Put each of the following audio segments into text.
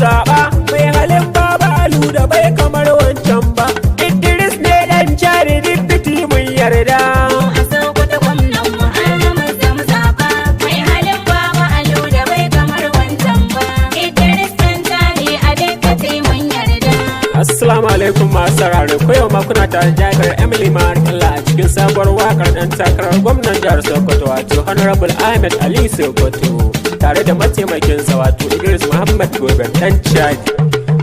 zaɓa mai halin baba alu da bai kamar wancan ba. Idris ne dan jari dibbiti mun yarda. A Sokoto gwamnan mu Ahmad da mu zaɓa mai halin baba alu da bai kamar wancan ba. Idris dan jari a dibbiti mun yarda. Assalamu alaikum masu sauraro, ko yau ma kuna tare da Jabir Emily Markalla a cikin sabuwar wakar dan takarar gwamnan jihar Sokoto wato Honorable Ahmed Ali Sokoto tare da mataimakinsa wato Idris Muhammad Gobe dan Chad.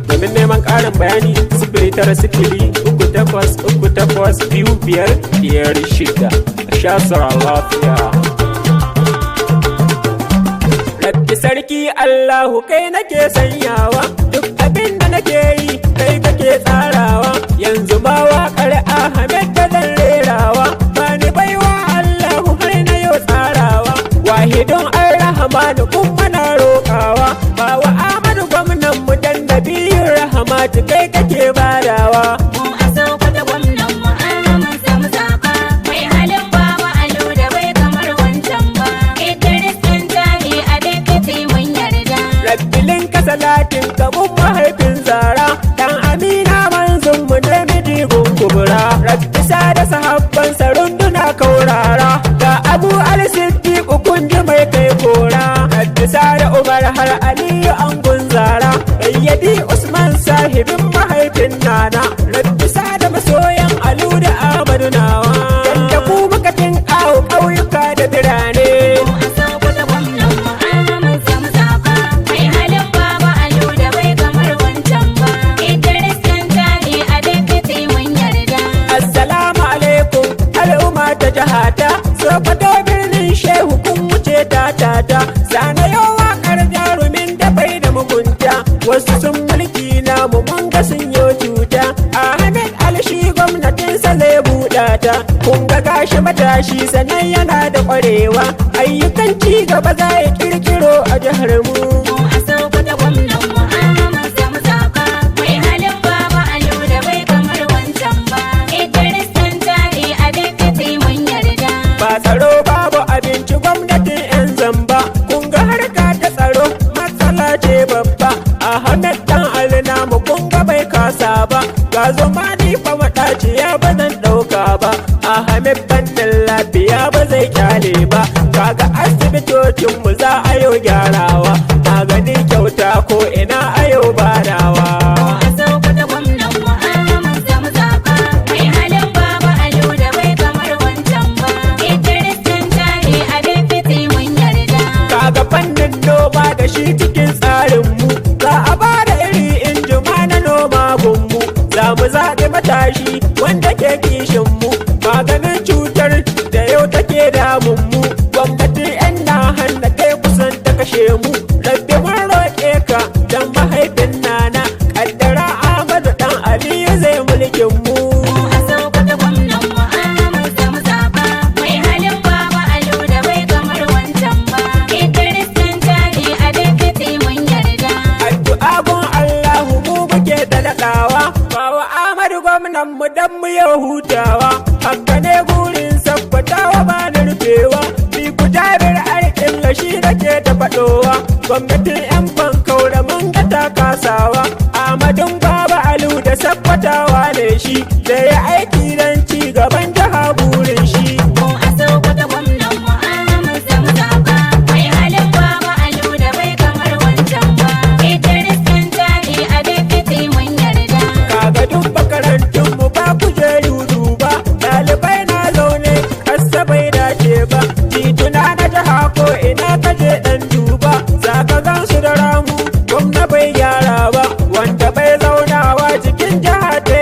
Domin neman ƙarin bayani 09038382556 a sha sauran lafiya. Rabbi sarki Allahu kai nake sanyawa, duk abin da nake yi kai kake tsarawa. Yanzu ma waƙar Ahmed da zan rerawa, bani baiwa Allahu har na yau tsarawa. Wahidun Ar-Rahmanu kuma na roƙawa, bawa Ahmadu gwamnan mu dan Nabiyur Rahmatu kai kake badawa. Mu a Sokoto gwamnan mu Ahmad da mu zaɓa mai halin baba alu da bai kamar wancan ba. Idris dan jari a dibbiti mun yarda. Rabbilin ka salatin ka mun mahaifin Zara, dan Amina manzon mu ne midigun kubura. Rabbi sada sahabban runduna kaurara, ga Abu al-Siddiq kunji mai kai kora. Rabbi sada Umar har Aliyu angun Zara, Sayyidi Usman sahibin mahaifin Nana. Rabbi sada masoyan Alu da Ahmadu nawa, yadda ku muka tinkawo ƙauyuka da birane. Mu a Sokoto gwamnan mu Ahmad da mu zaɓa mai halin baba alu da bai kamar wancan ba. Idris dan jari a dibbiti mun yarda. Assalamu alaikum al'umma ta jihata, Sokoto birnin shehu kun wuce tatata. Zana yau waƙar jarumin da bai da mugunta, wasu sun mulki namu mun ga sun yi cuta. Ahmed Ali shi gwamnatinsa zai buɗa ta, kun ga gashi matashi sannan yana da ƙwarewa, ayyukan ci gaba za ya ƙirƙiro a jihar mu. Mu a Sokoto gwamnan mu Ahmad da mu zaɓa mai halin baba alu da bai kamar wancan ba. Idris dan jari a dibbiti mun yarda. Ba tsaro babu abinci gwamnatin 'yan zamba, kun ga harka ta tsaro matsala ce babba. Ahmed dan alina mu kun ga bai kasa ba, ga zuma ni fa maɗaci ya ba zan ɗauka ba. Ahmed bannin lafiya ba zai kyale ba, kaga asibitocin mu za a yau gyarawa, maganin kyauta ko ina a yau badawa. Mu a Sokoto gwamnan mu Ahmad da mu zaɓa mai halin baba alu da bai kamar wancan ba. Idris dan jari a dibbiti mun yarda. Kaga fannin noma da shi cikin tsarinmu, za a ba da iri injima na noma gunmu, za mu zaɓi matashi wanda ke kishinmu, maganin cutar da yau take damunmu. Gwamnati 'yan na hannu kai kusan ta kashe mu, rabbi mun roƙe ka dan mahaifin Nana, ƙaddara Ahmadu dan Aliyu zai mulkin mu. Mu a Sokoto gwamnan mu Ahmad da mu zaɓa mai halin baba alu da bai kamar wancan ba. Idris dan jari a dibbiti mun yarda. Addu'a gun Allahu mu muke talakawa, bawa Ahmadu gwamnan mu dan mu yau hutawa. Haka ne gurin sabbatawa ba na rufewa, ni ku Jabir Alƙilla shi nake ta faɗowa. Gwamnatin 'yan bankaura mun ga ta kasawa, Ahmadun Baba Alu da sabbatawa ne shi, da ya aiki don ci gaban jiha burin shi. Mu a Sokoto gwamnan mu Ahmad da mu zaɓa mai halin baba alu da bai kamar wancan ba. Idris dan jari a dibbiti mun yarda. Kaga duk makarantun mu ba kujeru duba, ɗalibai na zaune kasa bai dace ba. Tituna na jiha ko ina kaje ɗan duba, za ka gan su da ramu gwamna bai gyara ba, wanda bai zaunawa cikin jiha ta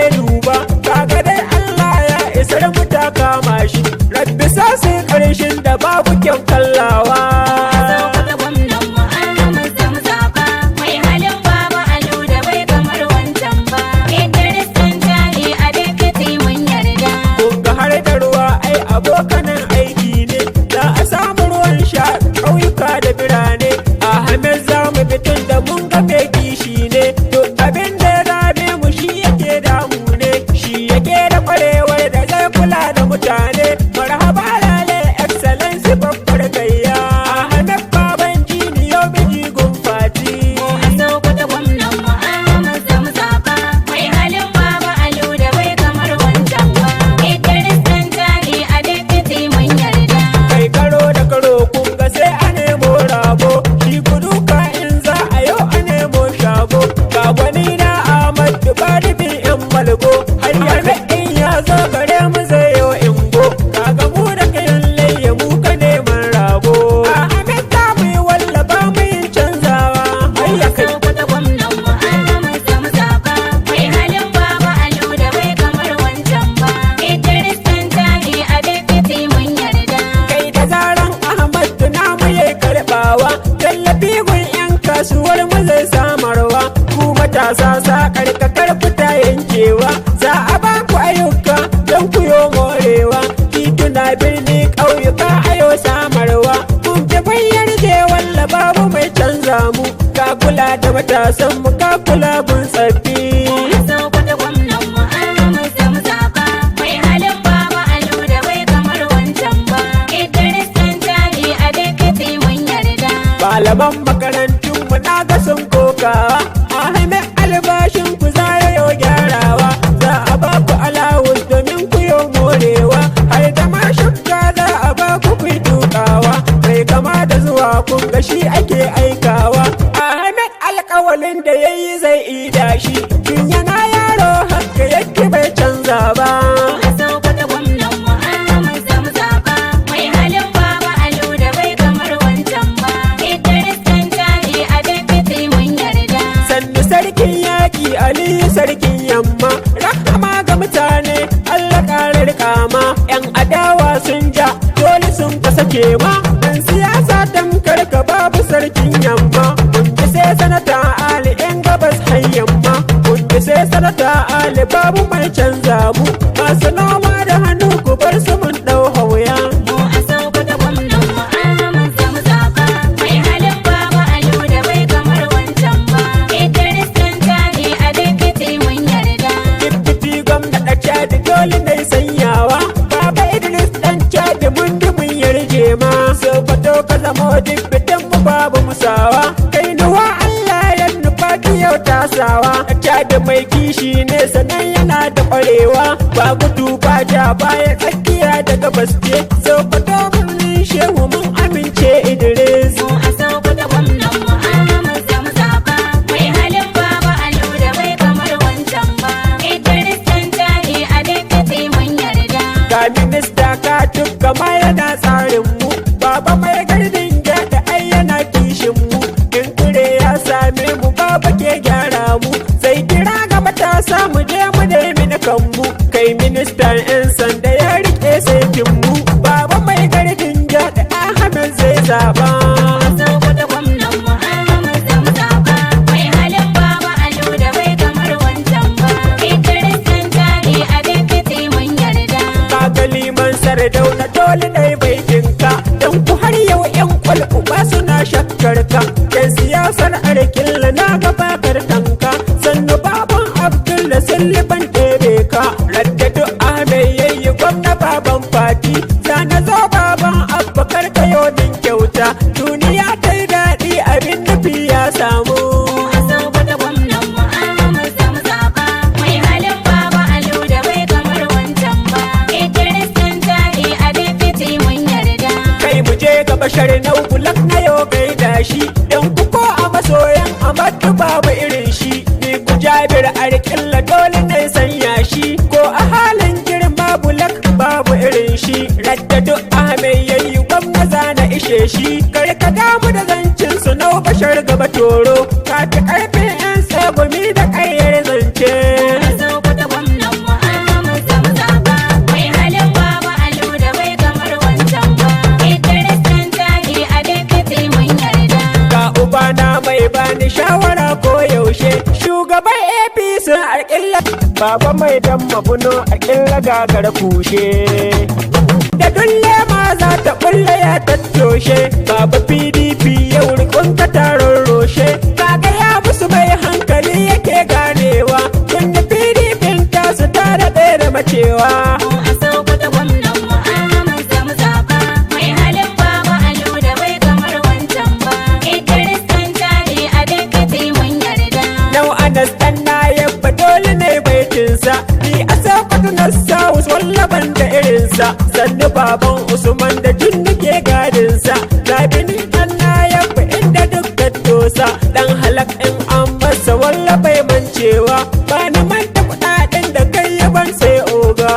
zai samarwa ku matasa sa karkakar fita yankewa za a ba ku ayyuka don ku yo morewa tituna birni ƙauyuka ayo samarwa kun ji bayyana je walla babu mai canza mu ka kula da matasan mu ka kula bun tsaffi malaman makarantun mu na ga sun kokawa Ahmed albashin ku za yau gyarawa za a ba ku alawus domin ku yo morewa har da ma shakka za a ba ku ku tukawa bai kama da zuwa kun ga shi ake aikawa Ahmed alƙawalin da yayi zai ida shi tun yana yaro haka yake bai canza ba Ali sarkin yamma rahama ga mutane Allah ƙarar kama yan adawa sun ja dole sun kasa kema dan siyasa tamkar ka babu sarkin yamma kunji sai sanata Ali yan gabas har yamma kunji sai sanata Ali babu mai canza mu masu noma da hannu ku bar su mun dau hauya dole ne sanyawa baba Idris dan Chadi mun bi mun yarje ma so fato ka zamo duk bidan mu babu musawa kai nuwa Allah ya nufa yau tasawa Chadi mai kishi ne sanan yana da kwarewa ba gudu ba ja baya tsakiya daga baske so fato mun shehu mun amince Idris minista ka tukka ma yana tsarin mu baba mai gardin gyada ai yana kishin mu in kure ya same mu baba ke gyara mu sai kira ga matasa mu je mu nemi na kanmu kai ministan yan sanda ya rike saitin mu baba mai gardin gyada Ahmed zai zaba Sardauna dole ne bai jinka don ku har yau yan kwalku ba suna shakkar ka yan siyasar arkilla na gabatar tanka sannu baban Abdullah Sulliban ɗebe ka raddadu Ahmed yayi gwamna baban Fati na zo baban Abubakar kayo din kyauta duniya ta yi daɗi abin nufi ya samu bashar na bulak na yau gaida shi dan kuko a masoyan Amadu babu irin shi ni ku Jabir arkilla dole ne sanya shi ko a halin girma bulak babu irin shi raddadu Ahmed yayi gwamna zana ishe shi kar ka damu da zancin su nau bashar gaba toro ka ta karfin yan tsagumi da kayyar zance bani shawara ko yaushe shugaban APC arkilla baba mai dan mabuno arkilla gagar kushe da dulle ma za ta kulle ya tattoshe baba PDP yau rikon ka taron roshe kaga ya musu mai hankali yake ganewa tunda PDP ta su ta da macewa ni a sakwatu na South wallaban da irinsa sannu baban Usman da junnu ke gadinsa labini dan na yabba inda duk da dosa dan halak in an masa wallabai mancewa ba ni manta kudaden da kai yaban sai oga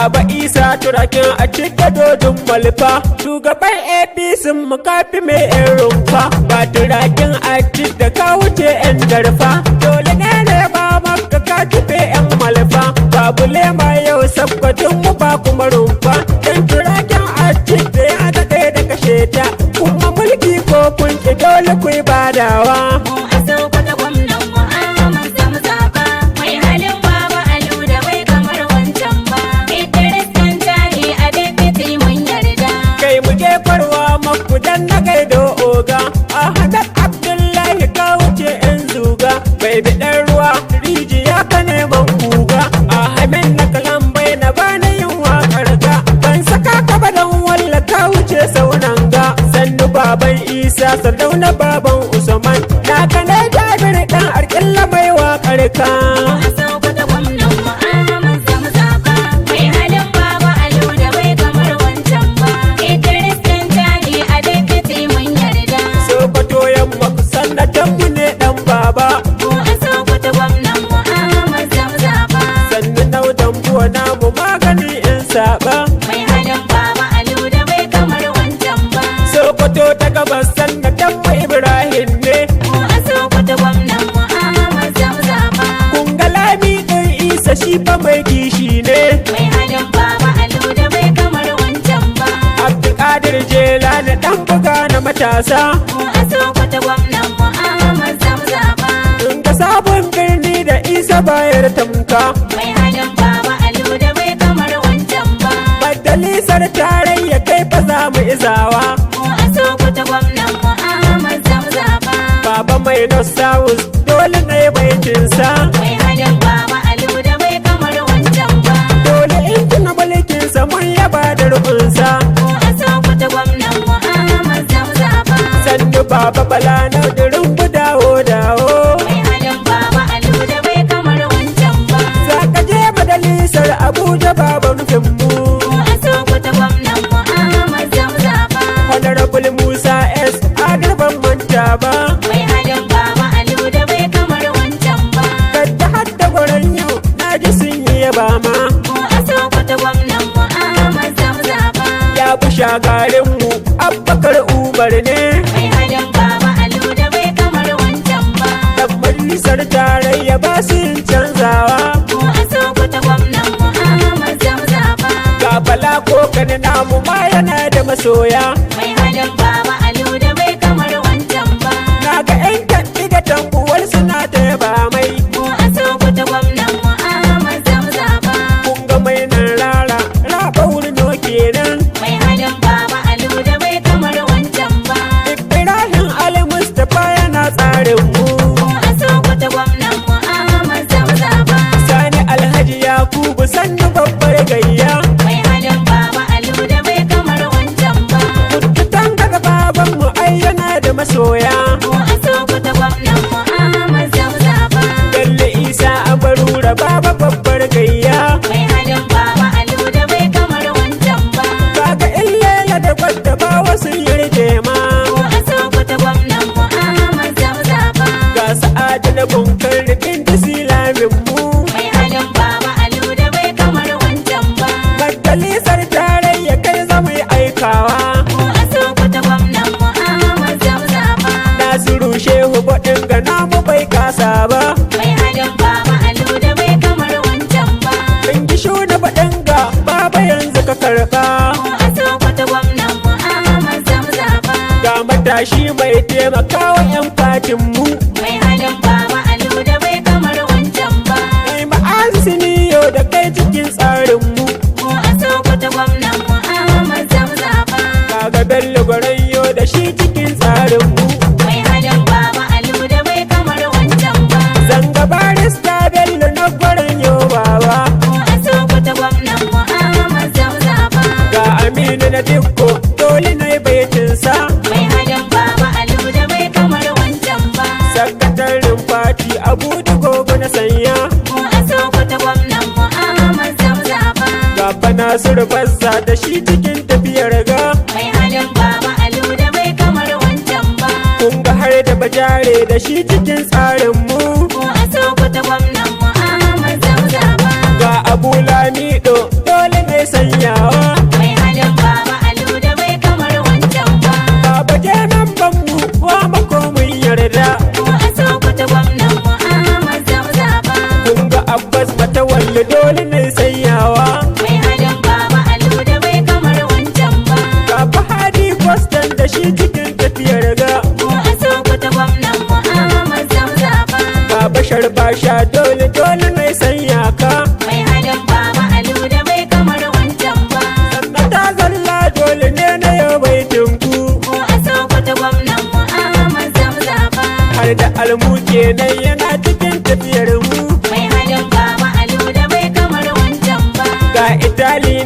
Baba Isa turakin a cika dodon malfa shugaban APC mu kafi mai yan rumfa ba turakin a da ka wuce yan garfa dole ne ba maka ka kife yan malfa ba babu lema yau sabkwatin mu ba kuma rumfa dan turaken aji da ya ga ɗaya da kashe ta kuma mulki ko kun ki dole ku yi badawa. Mu a Sokoto gwamnan mu Ahmad zamu zaba mai halin Baba Alu da bai kamar wancan ba. Idris Dantani a deputy mun yarda. Kai mu je farwa maku dan na gaido oga Ahmad Abdullahi ka wuce yan zuga bai bi ɗan ruwa rijiya ka neman kuga Ahmed na kalan bai na bani yin waƙar ga ban saka ka ba dan walla ka wuce saunan ga sannu baban Isa Sardauna baban Usman na kana Jabir dan Arkilla mai waƙar ka. Mu a Sokoto gwamnan mu Ahmad zamu zaba mai halin Baba Alu da bai kamar wancan ba. Idris Dantani a deputy mun yarda. Sokoto yamma kusan na tambu ne dan baba Mu a Sokoto gwamnan mu Ahmad zamu zaba sannu naudan buwa namu magani in saba. mai halin Baba Alu da bai kamar wancan ba. Sokoto ta gabas sannu tambu Ibrahim ne Mu a Sokoto gwamnan mu Ahmad zamu zaba kun ga lami ɗin Isa shi fa mai kishi ne mai halin Baba Alu da bai kamar wancan ba. Abdulkadir Jelani dan buga na matasa Mu a Sokoto gwamnan mu Ahmad zamu zaba kun ga sabon birni da Isa bayar tamka mai halin Baba Alu da bai kamar wancan ba. majalisar tarayya kai fa za mu izawa Mu a Sokoto gwamnan mu Ahmad zamu zaba baba mai South dole ne baitinsa mai halin Baba Alu da bai kamar wancan ba. dole in tuna mulkinsa mun yaba da rukunsa Mu a Sokoto gwamnan mu Ahmad zamu zaba sannu baba bala na dirin dawo dawo mai halin Baba Alu da bai kamar wancan ba. za ka je majalisar Abuja baba nufin mu Mu a Sokoto gwamnan mu Ahmad zamu zaba honorable Musa S Adar ban manta ba mai halin Baba Alu da bai kamar wancan ba. kadda hadda gwaran yau na ji sun yi yaba ma Mu a Sokoto gwamnan mu Ahmad zamu zaba ya fi shagarin mu Abubakar Umar ne mai halin Baba Alu da bai kamar wancan ba. dan majalisar tarayya ba su yin canzawa Mu a Sokoto gwamnan mu Ahmad zamu zaba ga bala ko kani namu ma yana da masoya mai halin Baba Alu da bai kamar wancan ba. na ga yan kaɗi da tambuwar suna ta yaba mai Mu a Sokoto gwamnan mu Ahmad zamu zaba kun ga mai nan raba wurno kenan mai halin Baba Alu da bai kamar wancan ba. Ibrahim Ali Mustapha yana tsarin mu Mu a Sokoto gwamnan mu Ahmad zamu zaba Sani Alhaji Yakubu sannu babbar gayya mai halin Baba Alu da bai kamar wancan ba. Kututan daga baban mu ai yana da masoya Mu a Sokoto gwamnan mu Ahmad zamu zaba Bello Isa Abarura baba babbar gayya mai halin Baba Alu da bai kamar wancan ba. kaga illela da gwadda ba wasu yarje ma Mu a Sokoto gwamnan mu Ahmad zamu zaba ga sa'adu na bunkar rikin disilamin mu mai halin Baba Alu da bai kamar wancan ba. majalisar tarayya kai zama yi aikawa Mu a Sokoto gwamnan mu Ahmad zamu zaba Nasiru Shehu baɗin ga namu bai kasa ba mai halin Baba Alu da bai kamar wancan ba. in gi shuna baɗin ga baba yanzu ka karɓa Mu a Sokoto gwamnan mu Ahmad zamu zaba ga matashi mai taimakawa 'yan fatin mu mai halin Baba Alu da bai kamar wancan ba. mai ma'azini yau da kai cikin tsarin mu Mu a Sokoto gwamnan mu Ahmad zamu zaba kaga Bello gwaran yau da shi cikin tsarin mu mai halin Baba Alu da bai kamar wancan ba. zanga barista Bello na gwaran yau baba Mu a Sokoto gwamnan mu Ahmad zamu zaba ga Aminu na Dikko dole na yi baitinsa mai halin Baba Alu da bai kamar wancan ba. sakataren fati Abu da gobe na sanya Mu a Sokoto gwamnan mu Ahmad zamu zaba ga fa Nasiru Bazza da shi cikin tafiyar ga mai halin Baba Alu da bai kamar wancan ba. kun ga har da bajare da shi cikin tsarin mu Mu a Sokoto gwamnan mu Ahmad zamu zaba ga Abu Lamido dole ne sanyawa mai halin Baba Alu da bai kamar wancan ba. baba kenan ban mu wa mako mun yarda Mu a Sokoto gwamnan mu Ahmad zamu zaba kun ga Abbas Matawalli dole ne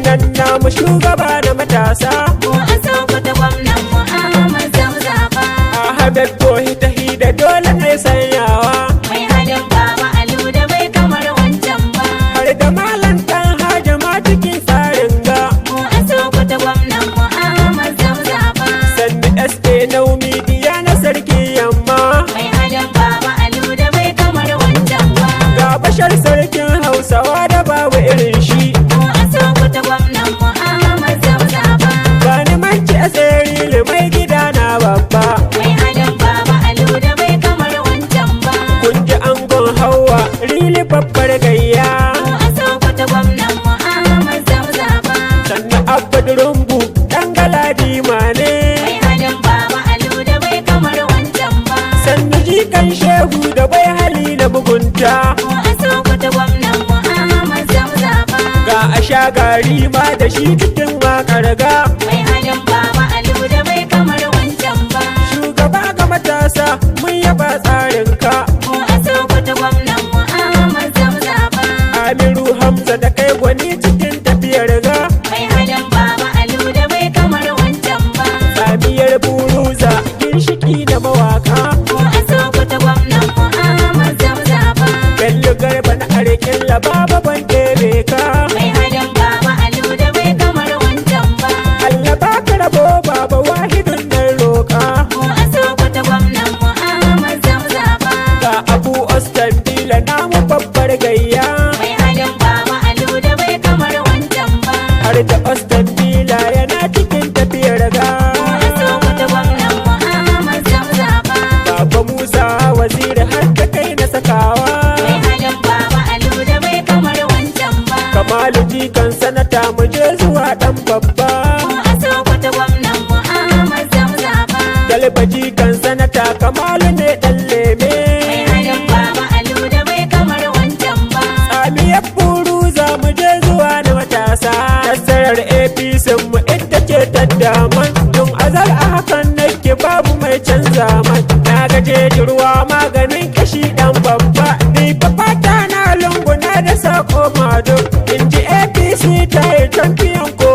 nan namu shugaba na matasa. Mu a Sokoto gwamnan mu Ahmad Zamzaba. Ahmed Bohi ta hida dole ne sanyawa. Mai halin Baba Alu da bai kamar wancan ba. Har da malam ɗan hajama cikin tsarin ga. Mu a Sokoto gwamnan mu Ahmad Zamzaba. Sannu SA Naumi diya na sarki yamma. Mai halin Baba Alu da bai kamar wancan ba. Ga bashar sarkin Hausawa da babu irin shi. Mu a Sokoto gwamnan mu Ahmad Zamzaba. Bani manci a tsere mai gida na babba. Mai halin Baba Alu da bai kamar wancan ba. Kun ji angon Hauwa rili babbar gayya. Mu a Sokoto gwamnan mu Ahmad Zamzaba. Sannan Abba Durumbu ɗan Galadima ne. Mai halin Baba Alu da bai kamar wancan ba. Sannan jikan Shehu da bai hali na mugunta. Mu a Sokoto gwamnan mu Ahmad Zamzaba. Ga a sha gari ma da shi cikin wakar ga. Mai halin Baba Alu da bai kamar wancan ba. Shugaba ga matasa mun yaba tsarinka. Mu a Sokoto gwamnan mu Ahmad Zamzaba. Amiru Hamza da kai gwani cikin tafiyar ga. Mai halin Baba Alu da bai kamar wancan ba. Samiyar Buruza ginshiki da mawaka. Mu a Sokoto gwamnan mu Ahmad Zamzaba. Bello Garba na arkin lababa ban ɗebe ka. Mai halin Baba Alu da bai kamar wancan ba. Allah baka rabo baba wahidun nan roƙa. Mu a Sokoto gwamnan mu Ahmad Zamzaba. Ga Abu Ostan Bila namu babbar gayya. Mai halin Baba Alu da bai kamar wancan ba. Har da Ostan Bila yana cikin tafiyar ga. Mu a Sokoto gwamnan mu Ahmad Zamzaba. Baba Musa waziri har ta kai na sakawa. Mai halin Baba Alu da bai kamar wancan ba. Kamalu jikan sanata mu je zuwa ɗan babba. Mu a Sokoto gwamnan mu Ahmad Zamzaba. Galba jikan sanata Kamalu ne ɗan leme. Mai halin Baba Alu da bai kamar wancan ba. Amiyar Buruza mu je zuwa na matasa. Nasarar APC mu ita ce ta daman. Tun azal a hakan nake babu mai canza man. Na gaje ruwa maganin kashi ɗan babba. Ni fata na lunguna da sako mado. In ji APC ta yi champion ko